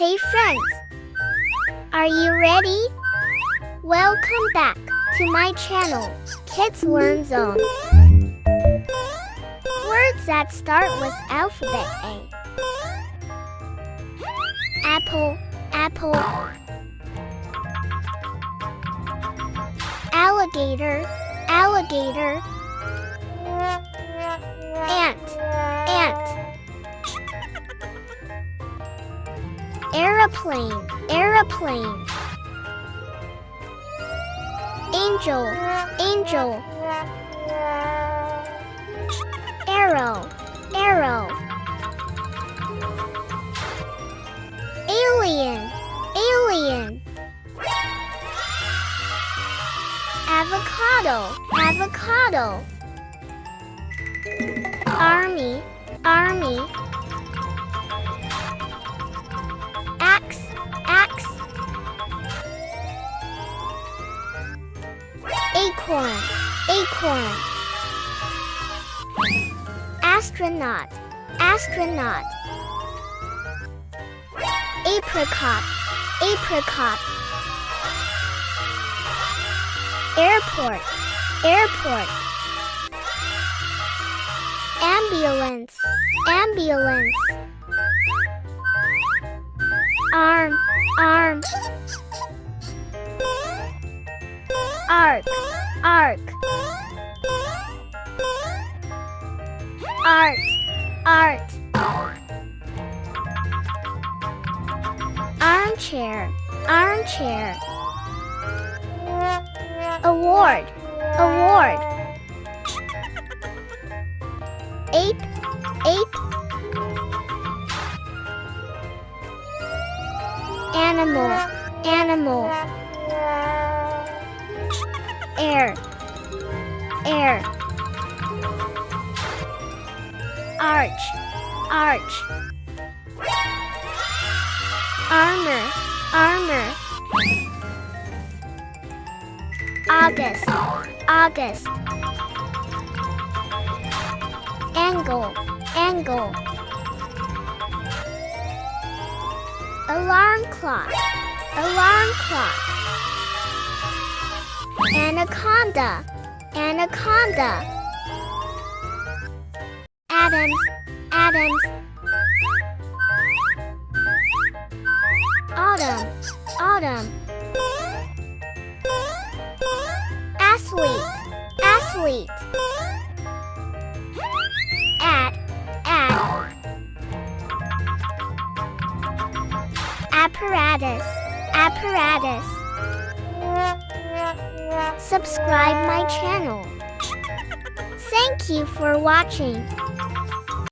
Hey friends! Are you ready? Welcome back to my channel, Kids Learn Zone. Words that start with alphabet A. Apple, apple. Alligator, alligator. Ant, ant. Aeroplane, aeroplane. Angel, angel. Arrow, arrow. Alien, alien. Avocado, avocado. Army, army. Axe, axe. Acorn, acorn. Astronaut, astronaut. Apricot, apricot. Airport, airport. Ambulance, ambulance. Arm, arm. Arc, arc. Art, art. Armchair, armchair. Award, award. Ape, ape. Animal, animal. Air, air. Arch, arch. Armor, armor. August, August. Angle, angle. Alarm clock, alarm clock. Anaconda, anaconda. Adams, Adams. Autumn, autumn. Athlete, athlete. At. Apparatus, apparatus. Subscribe my channel. Thank you for watching.